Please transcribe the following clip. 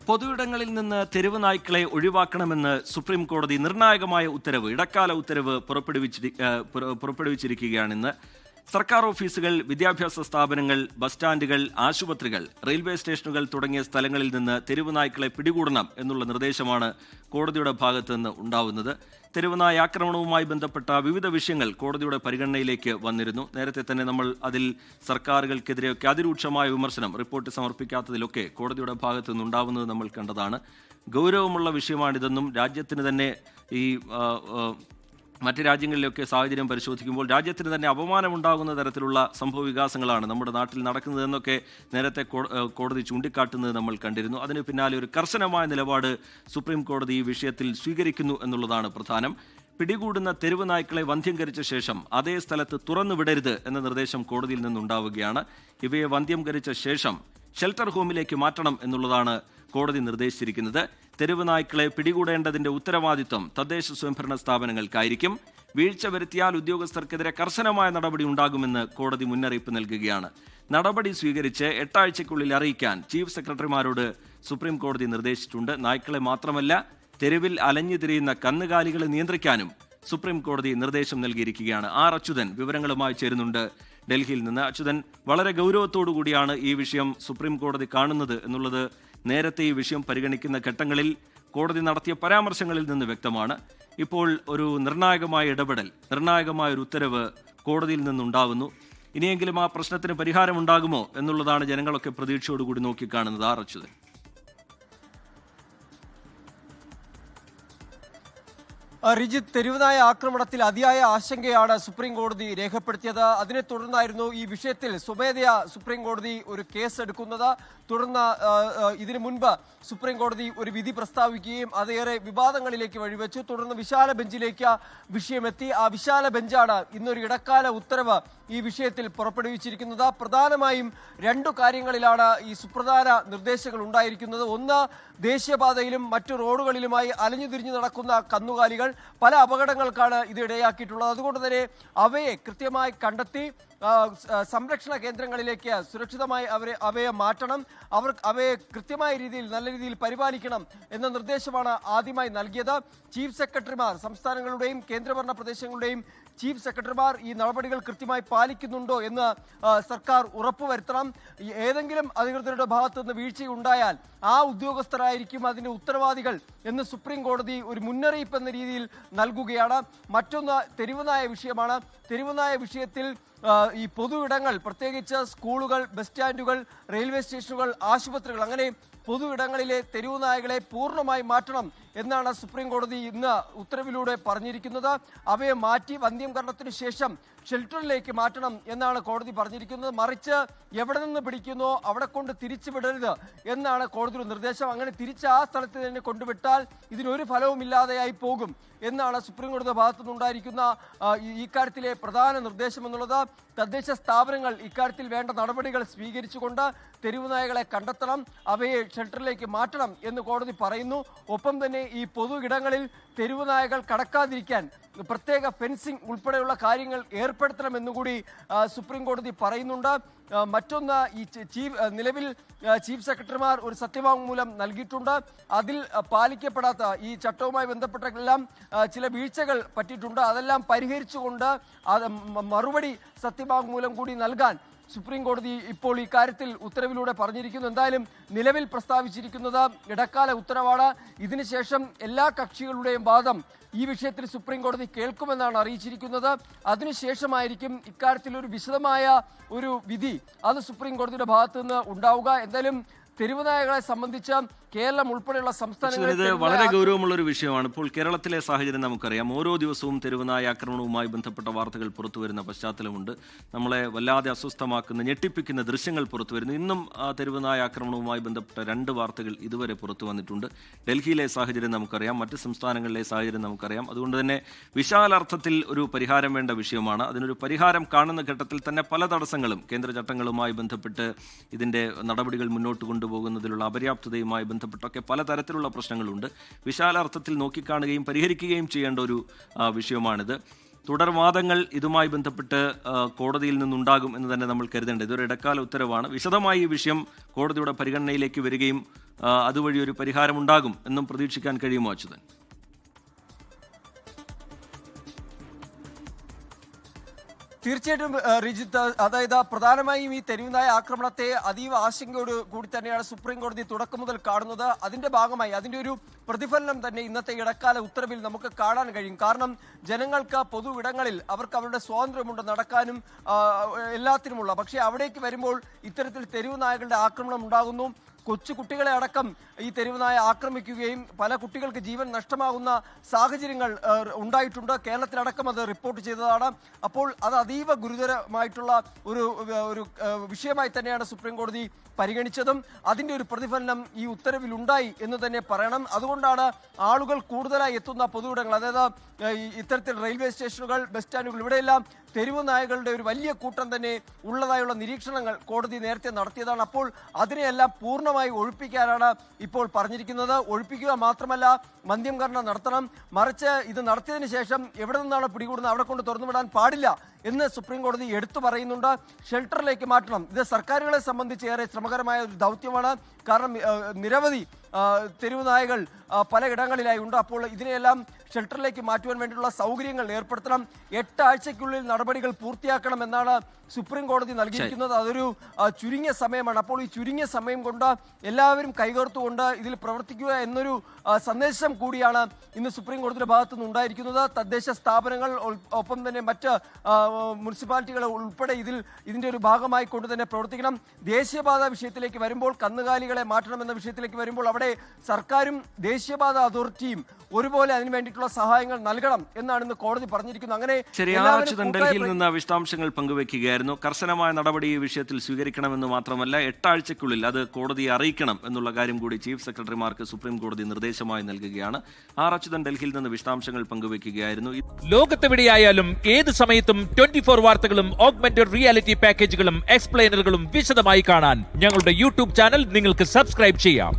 പൊതുയിടങ്ങളിൽ നിന്ന് തെരുവ് നായ്ക്കളെ ഒഴിവാക്കണമെന്ന് സുപ്രീം കോടതി നിർണായകമായ ഉത്തരവ് ഇടക്കാല ഉത്തരവ് പുറപ്പെടുവിച്ചിരിക്കുകയാണിന്ന്. സർക്കാർ ഓഫീസുകൾ, വിദ്യാഭ്യാസ സ്ഥാപനങ്ങൾ, ബസ് സ്റ്റാൻഡുകൾ, ആശുപത്രികൾ, റെയിൽവേ സ്റ്റേഷനുകൾ തുടങ്ങിയ സ്ഥലങ്ങളിൽ നിന്ന് തെരുവ് നായ്ക്കളെ പിടികൂടണം എന്നുള്ള നിർദ്ദേശമാണ് കോടതിയുടെ ഭാഗത്തു നിന്ന് ഉണ്ടാവുന്നത്. തെരുവുനായ ആക്രമണവുമായി ബന്ധപ്പെട്ട വിവിധ വിഷയങ്ങൾ കോടതിയുടെ പരിഗണനയിലേക്ക് വന്നിരുന്നു. നേരത്തെ തന്നെ നമ്മൾ അതിൽ സർക്കാരുകൾക്കെതിരെയൊക്കെ അതിരൂക്ഷമായ വിമർശനം റിപ്പോർട്ട് സമർപ്പിക്കാത്തതിലൊക്കെ കോടതിയുടെ ഭാഗത്തു നിന്നുണ്ടാവുന്നത് നമ്മൾ കണ്ടതാണ്. ഗൗരവമുള്ള വിഷയമാണിതെന്നും രാജ്യത്തിന് തന്നെ ഈ മറ്റ് രാജ്യങ്ങളിലൊക്കെ സാഹചര്യം പരിശോധിക്കുമ്പോൾ രാജ്യത്തിന് തന്നെ അപമാനമുണ്ടാകുന്ന തരത്തിലുള്ള സംഭവ വികാസങ്ങളാണ് നമ്മുടെ നാട്ടിൽ നടക്കുന്നതെന്നൊക്കെ നേരത്തെ കോടതി ചൂണ്ടിക്കാട്ടുന്നത് നമ്മൾ കണ്ടിരുന്നു. അതിന് പിന്നാലെ ഒരു കർശനമായ നിലപാട് സുപ്രീം കോടതി ഈ വിഷയത്തിൽ സ്വീകരിക്കുന്നു എന്നുള്ളതാണ് പ്രധാനം. പിടികൂടുന്ന തെരുവ് നായ്ക്കളെ വന്ധ്യംകരിച്ച ശേഷം അതേ സ്ഥലത്ത് തുറന്നു വിടരുത് എന്ന നിർദ്ദേശം കോടതിയിൽ നിന്നുണ്ടാവുകയാണ്. ഇവയെ വന്ധ്യംകരിച്ച ശേഷം ഷെൽട്ടർ ഹോമിലേക്ക് മാറ്റണം എന്നുള്ളതാണ് കോടതി നിർദ്ദേശിച്ചിരിക്കുന്നത്. തെരുവ് നായ്ക്കളെ പിടികൂടേണ്ടതിന്റെ ഉത്തരവാദിത്വം തദ്ദേശ സ്വയംഭരണ സ്ഥാപനങ്ങൾക്കായിരിക്കും. വീഴ്ച വരുത്തിയാൽ ഉദ്യോഗസ്ഥർക്കെതിരെ കർശനമായ നടപടി ഉണ്ടാകുമെന്ന് കോടതി മുന്നറിയിപ്പ് നൽകുകയാണ്. നടപടി സ്വീകരിച്ച് 8 ആഴ്ചയ്ക്കുള്ളിൽ അറിയിക്കാൻ ചീഫ് സെക്രട്ടറിമാരോട് സുപ്രീം കോടതി നിർദ്ദേശിച്ചിട്ടുണ്ട്. നായ്ക്കളെ മാത്രമല്ല, തെരുവിൽ അലഞ്ഞു തിരിയുന്ന കന്നുകാലികളെ നിയന്ത്രിക്കാനും സുപ്രീം കോടതി നിർദ്ദേശം നൽകിയിരിക്കുകയാണ്. അച്യുതൻ വിവരങ്ങളുമായി ചേരുന്നുണ്ട് ഡൽഹിയിൽ നിന്ന്. അച്യുതൻ, വളരെ ഗൗരവത്തോടു കൂടിയാണ് ഈ വിഷയം സുപ്രീം കോടതി കാണുന്നത് എന്നുള്ളത് നേരത്തെ ഈ വിഷയം പരിഗണിക്കുന്ന ഘട്ടങ്ങളിൽ കോടതി നടത്തിയ പരാമർശങ്ങളിൽ നിന്ന് വ്യക്തമാണ്. ഇപ്പോൾ ഒരു നിർണായകമായ ഇടപെടൽ, നിർണായകമായ ഒരു ഉത്തരവ് കോടതിയിൽ നിന്നുണ്ടാവുന്നു. ഇനിയെങ്കിലും ആ പ്രശ്നത്തിന് പരിഹാരമുണ്ടാകുമോ എന്നുള്ളതാണ് ജനങ്ങളൊക്കെ പ്രതീക്ഷയോടുകൂടി നോക്കിക്കാണുന്നത്. അച്യുതൻ, റിജിത്ത്, തെരുവുനായ ആക്രമണത്തിൽ അതിയായ ആശങ്കയാണ് സുപ്രീം കോടതി രേഖപ്പെടുത്തിയത്. അതിനെ തുടർന്നായിരുന്നു ഈ വിഷയത്തിൽ സ്വമേധയാ സുപ്രീം കോടതി ഒരു കേസ് എടുക്കുന്നത്. തുടർന്ന് ഇതിനു മുൻപ് സുപ്രീം കോടതി ഒരു വിധി പ്രസ്താവിക്കുകയും അതേറെ വിവാദങ്ങളിലേക്ക് വഴിവെച്ചു. തുടർന്ന് വിശാല ബെഞ്ചിലേക്ക് വിഷയമെത്തി. ആ വിശാല ബെഞ്ചാണ് ഇന്നൊരു ഇടക്കാല ഉത്തരവ് ഈ വിഷയത്തിൽ പുറപ്പെടുവിച്ചിരിക്കുന്നത്. പ്രധാനമായും 2 കാര്യങ്ങളിലാണ് ഈ സുപ്രധാന നിർദ്ദേശങ്ങൾ ഉണ്ടായിരിക്കുന്നത്. ഒന്ന്, ദേശീയപാതയിലും മറ്റു റോഡുകളിലുമായി അലഞ്ഞുതിരിഞ്ഞു നടക്കുന്ന കന്നുകാലികൾ പല അപകടങ്ങൾക്കാണ് ഇത് ഇടയാക്കിയിട്ടുള്ളത്. അതുകൊണ്ട് തന്നെ അവയെ കൃത്യമായി കണ്ടെത്തി സംരക്ഷണ കേന്ദ്രങ്ങളിലേക്ക് സുരക്ഷിതമായി അവയെ മാറ്റണം. അവയെ കൃത്യമായ രീതിയിൽ, നല്ല രീതിയിൽ പരിപാലിക്കണം എന്ന നിർദ്ദേശമാണ് ആദ്യമായി നൽകിയത്. ചീഫ് സെക്രട്ടറിമാർ, സംസ്ഥാനങ്ങളുടെയും കേന്ദ്രഭരണ പ്രദേശങ്ങളുടെയും ചീഫ് സെക്രട്ടറിമാർ ഈ നടപടികൾ കൃത്യമായി പാലിക്കുന്നുണ്ടോ എന്ന് സർക്കാർ ഉറപ്പുവരുത്തണം. ഏതെങ്കിലും അധികൃതരുടെ ഭാഗത്തു നിന്ന് വീഴ്ചയുണ്ടായാൽ ആ ഉദ്യോഗസ്ഥരായിരിക്കും അതിന്റെ ഉത്തരവാദികൾ എന്ന് സുപ്രീം കോടതി ഒരു മുന്നറിയിപ്പ് എന്ന രീതിയിൽ നൽകുകയാണ്. മറ്റൊന്ന് തെരുവുനായ വിഷയമാണ്. തെരുവുനായ വിഷയത്തിൽ ഈ പൊതു ഇടങ്ങൾ, പ്രത്യേകിച്ച് സ്കൂളുകൾ, ബസ് സ്റ്റാൻഡുകൾ, റെയിൽവേ സ്റ്റേഷനുകൾ, ആശുപത്രികൾ, അങ്ങനെ പൊതു ഇടങ്ങളിലെ തെരുവു നായകളെ പൂർണ്ണമായി മാറ്റണം എന്നാണ് സുപ്രീം കോടതി ഇന്ന് ഉത്തരവിലൂടെ പറഞ്ഞിരിക്കുന്നത്. അവയെ മാറ്റി വന്ധ്യംകരണത്തിന് ശേഷം ഷെൽട്ടറിലേക്ക് മാറ്റണം എന്നാണ് കോടതി പറഞ്ഞിരിക്കുന്നത്. മറിച്ച് എവിടെ നിന്ന് പിടിക്കുന്നോ അവിടെ കൊണ്ട് തിരിച്ചു വിടരുത് എന്നാണ് കോടതിയുടെ നിർദ്ദേശം. അങ്ങനെ തിരിച്ച് ആ സ്ഥലത്ത് തന്നെ കൊണ്ടുവിട്ടാൽ ഇതിനൊരു ഫലവുമില്ലാതെയായി പോകും എന്നാണ് സുപ്രീം കോടതിയുടെ ഭാഗത്തുനിന്നുണ്ടായിരിക്കുന്ന ഇക്കാര്യത്തിലെ പ്രധാന നിർദ്ദേശം എന്നുള്ളത്. തദ്ദേശ സ്ഥാപനങ്ങൾ ഇക്കാര്യത്തിൽ വേണ്ട നടപടികൾ സ്വീകരിച്ചുകൊണ്ട് തെരുവു നായകളെ കണ്ടെത്തണം, അവയെ ഷെൽട്ടറിലേക്ക് മാറ്റണം എന്ന് കോടതി പറയുന്നു. ഒപ്പം തന്നെ ഈ പൊതു ഇടങ്ങളിൽ തെരുവു നായകൾ കടക്കാതിരിക്കാൻ പ്രത്യേക ഫെൻസിംഗ് ഉൾപ്പെടെയുള്ള കാര്യങ്ങൾ ഏർപ്പെടുത്തണമെന്നുകൂടി സുപ്രീം കോടതി പറയുന്നുണ്ട്. മറ്റൊന്ന്, ഈ നിലവിൽ ചീഫ് സെക്രട്ടറിമാർ ഒരു സത്യവാങ്മൂലം നൽകിയിട്ടുണ്ട്. അതിൽ പാലിക്കപ്പെടാത്ത ഈ ചട്ടവുമായി ബന്ധപ്പെട്ടെല്ലാം ചില വീഴ്ചകൾ പറ്റിയിട്ടുണ്ട്. അതെല്ലാം പരിഹരിച്ചുകൊണ്ട് മറുപടി സത്യവാങ്മൂലം കൂടി നൽകാൻ സുപ്രീം കോടതി ഇപ്പോൾ ഇക്കാര്യത്തിൽ ഉത്തരവിലൂടെ പറഞ്ഞിരിക്കുന്നു. എന്തായാലും നിലവിൽ പ്രസ്താവിച്ചിരിക്കുന്നത് ഇടക്കാല ഉത്തരവാണ്. ഇതിനുശേഷം എല്ലാ കക്ഷികളുടെയും വാദം ഈ വിഷയത്തിൽ സുപ്രീം കോടതി കേൾക്കുമെന്നാണ് അറിയിച്ചിരിക്കുന്നത്. അതിനുശേഷമായിരിക്കും ഇക്കാര്യത്തിൽ ഒരു വിശദമായ ഒരു വിധി അത് സുപ്രീം കോടതിയുടെ ഭാഗത്തു നിന്ന് ഉണ്ടാവുക. എന്തായാലും തെരുവുനായകളെ സംബന്ധിച്ച് കേരളം ഉൾപ്പെടെയുള്ള സംസ്ഥാനങ്ങളിൽ ഇത് വളരെ ഗൗരവമുള്ള ഒരു വിഷയമാണ്. ഇപ്പോൾ കേരളത്തിലെ സാഹചര്യം നമുക്കറിയാം. ഓരോ ദിവസവും തെരുവുനായ ആക്രമണവുമായി ബന്ധപ്പെട്ട വാർത്തകൾ പുറത്തുവരുന്ന പശ്ചാത്തലമുണ്ട്. നമ്മളെ വല്ലാതെ അസ്വസ്ഥമാക്കുന്ന, ഞെട്ടിപ്പിക്കുന്ന ദൃശ്യങ്ങൾ പുറത്തുവരുന്നു. ഇന്നും തെരുവുനായ ആക്രമണവുമായി ബന്ധപ്പെട്ട 2 വാർത്തകൾ ഇതുവരെ പുറത്തു വന്നിട്ടുണ്ട്. ഡൽഹിയിലെ സാഹചര്യം നമുക്കറിയാം, മറ്റ് സംസ്ഥാനങ്ങളിലെ സാഹചര്യം നമുക്കറിയാം. അതുകൊണ്ട് തന്നെ വിശാലാർത്ഥത്തിൽ ഒരു പരിഹാരം വേണ്ട വിഷയമാണ്. അതിനൊരു പരിഹാരം കാണുന്ന ഘട്ടത്തിൽ തന്നെ പല തടസ്സങ്ങളും കേന്ദ്ര ചട്ടങ്ങളുമായി ബന്ധപ്പെട്ട് ഇതിന്റെ നടപടികൾ മുന്നോട്ട് കൊണ്ടുപോകുന്നതിലുള്ള അപര്യാപ്തതയുമായി ബന്ധപ്പെട്ടൊക്കെ പലതരത്തിലുള്ള പ്രശ്നങ്ങളുണ്ട്. വിശാലാർത്ഥത്തിൽ നോക്കിക്കാണുകയും പരിഹരിക്കുകയും ചെയ്യേണ്ട ഒരു വിഷയമാണിത്. തുടർവാദങ്ങൾ ഇതുമായി ബന്ധപ്പെട്ട് കോടതിയിൽ നിന്നുണ്ടാകും എന്ന് തന്നെ നമ്മൾ കരുതേണ്ടത്. ഇതൊരു ഇടക്കാല ഉത്തരവാണ്. വിശദമായി ഈ വിഷയം കോടതിയുടെ പരിഗണനയിലേക്ക് വരികയും അതുവഴി ഒരു പരിഹാരമുണ്ടാകും എന്നും പ്രതീക്ഷിക്കാൻ കഴിയുമോ അച്യുതൻ? തീർച്ചയായിട്ടും റിജിത്ത്, അതായത് പ്രധാനമായും ഈ തെരുവുനായ ആക്രമണത്തെ അതീവ ആശങ്കയോട് കൂടി തന്നെയാണ് സുപ്രീം കോടതി തുടക്കം മുതൽ കാണുന്നത്. അതിന്റെ ഭാഗമായി അതിന്റെ ഒരു പ്രതിഫലനം തന്നെ ഇന്നത്തെ ഇടക്കാല ഉത്തരവിൽ നമുക്ക് കാണാൻ കഴിയും. കാരണം ജനങ്ങൾക്ക് പൊതുവിടങ്ങളിൽ അവർക്ക് അവരുടെ സ്വാതന്ത്ര്യമുണ്ട് നടക്കാനും എല്ലാത്തിനുമുള്ള. പക്ഷേ അവിടേക്ക് വരുമ്പോൾ ഇത്തരത്തിൽ തെരുവ് നായകളുടെ ആക്രമണം ഉണ്ടാകുന്നു. കൊച്ചു കുട്ടികളെ അടക്കം ഈ തെരുവുനായ ആക്രമിക്കുകയും പല കുട്ടികൾക്ക് ജീവൻ നഷ്ടമാകുന്ന സാഹചര്യങ്ങൾ ഉണ്ടായിട്ടുണ്ട്. കേരളത്തിലടക്കം അത് റിപ്പോർട്ട് ചെയ്തതാണ്. അപ്പോൾ അത് അതീവ ഗുരുതരമായിട്ടുള്ള ഒരു വിഷയമായി തന്നെയാണ് സുപ്രീം കോടതി പരിഗണിച്ചതും അതിന്റെ ഒരു പ്രതിഫലനം ഈ ഉത്തരവിൽ ഉണ്ടായി എന്ന് തന്നെ പറയണം. അതുകൊണ്ടാണ് ആളുകൾ കൂടുതലായി എത്തുന്ന പൊതുവിടങ്ങൾ, അതായത് ഇത്തരത്തിൽ റെയിൽവേ സ്റ്റേഷനുകൾ, ബസ് സ്റ്റാൻഡുകൾ, ഇവിടെയെല്ലാം തെരുവ് നായകളുടെ ഒരു വലിയ കൂട്ടം തന്നെ ഉള്ളതായുള്ള നിരീക്ഷണങ്ങൾ കോടതി നേരത്തെ നടത്തിയതാണ്. അപ്പോൾ അതിനെയെല്ലാം പൂർണ്ണമായി ഒഴിപ്പിക്കാനാണ് ഇപ്പോൾ പറഞ്ഞിരിക്കുന്നത്. ഒഴിപ്പിക്കുക മാത്രമല്ല, മദ്യംകരണ നടത്തണം. മറിച്ച് ഇത് നടത്തിയതിനു ശേഷം എവിടെ നിന്നാണ് പിടികൂടുന്നത് അവിടെ കൊണ്ട് തുറന്നുവിടാൻ പാടില്ല എന്ന് സുപ്രീം കോടതി എടുത്തു പറയുന്നുണ്ട്. ഷെൽട്ടറിലേക്ക് മാറ്റണം. ഇത് സർക്കാരുകളെ സംബന്ധിച്ച് ഏറെ ശ്രമകരമായ ഒരു ദൗത്യമാണ്. കാരണം നിരവധി തെരുവ് നായകൾ പലയിടങ്ങളിലായി ഉണ്ട്. അപ്പോൾ ഇതിനെയെല്ലാം ഷെൽട്ടറിലേക്ക് മാറ്റുവാൻ വേണ്ടിയുള്ള സൗകര്യങ്ങൾ ഏർപ്പെടുത്തണം. 8 ആഴ്ചയ്ക്കുള്ളിൽ നടപടികൾ പൂർത്തിയാക്കണം എന്നാണ് സുപ്രീം കോടതി നൽകിയിരിക്കുന്നത്. അതൊരു ചുരുങ്ങിയ സമയമാണ്. അപ്പോൾ ഈ ചുരുങ്ങിയ സമയം കൊണ്ട് എല്ലാവരും കൈകോർത്തുകൊണ്ട് ഇതിൽ പ്രവർത്തിക്കുക എന്നൊരു സന്ദേശം കൂടിയാണ് ഇന്ന് സുപ്രീം കോടതിയുടെ ഭാഗത്തുനിന്ന് ഉണ്ടായിരിക്കുന്നത്. തദ്ദേശ സ്ഥാപനങ്ങൾ ഒപ്പം തന്നെ മറ്റ് മുനിസിപ്പാലിറ്റികൾ ഉൾപ്പെടെ ഇതിന്റെ ഒരു ഭാഗമായി കൊണ്ട് തന്നെ പ്രവർത്തിക്കണം. ദേശീയപാത വിഷയത്തിലേക്ക് വരുമ്പോൾ, കന്നുകാലികളെ മാറ്റണമെന്ന വിഷയത്തിലേക്ക് വരുമ്പോൾ അവിടെ സർക്കാരും ദേശീയപാത അതോറിറ്റിയും ഒരുപോലെ അതിനു വേണ്ടിയിട്ടുള്ള സഹായങ്ങൾ നൽകണം എന്നാണ് ഇന്ന് കോടതി പറഞ്ഞിരിക്കുന്നത്. അങ്ങനെ ഡൽഹിയിൽ നിന്ന് വിശദാംശങ്ങൾ പങ്കുവയ്ക്കുകയായിരുന്നു. കർശനമായ നടപടി ഈ വിഷയത്തിൽ സ്വീകരിക്കണമെന്ന് മാത്രമല്ല 8 ആഴ്ചയ്ക്കുള്ളിൽ അത് കോടതിയെ അറിയിക്കണം എന്നുള്ള കാര്യം കൂടി ചീഫ് സെക്രട്ടറിമാർക്ക് സുപ്രീം കോടതി നിർദ്ദേശമായി നൽകുകയാണ്. അച്യുതൻ ഡൽഹിയിൽ നിന്ന് വിശദാംശങ്ങൾ പങ്കുവയ്ക്കുകയായിരുന്നു. ലോകത്തെവിടെയായാലും ഏത് സമയത്തും 24 വാർത്തകളും ഓഗ്മെന്റഡ് റിയാലിറ്റി പാക്കേജുകളും എക്സ്പ്ലെയിനറുകളും വിശദമായി കാണാൻ ഞങ്ങളുടെ യൂട്യൂബ് ചാനൽ നിങ്ങൾക്ക് സബ്സ്ക്രൈബ് ചെയ്യാം.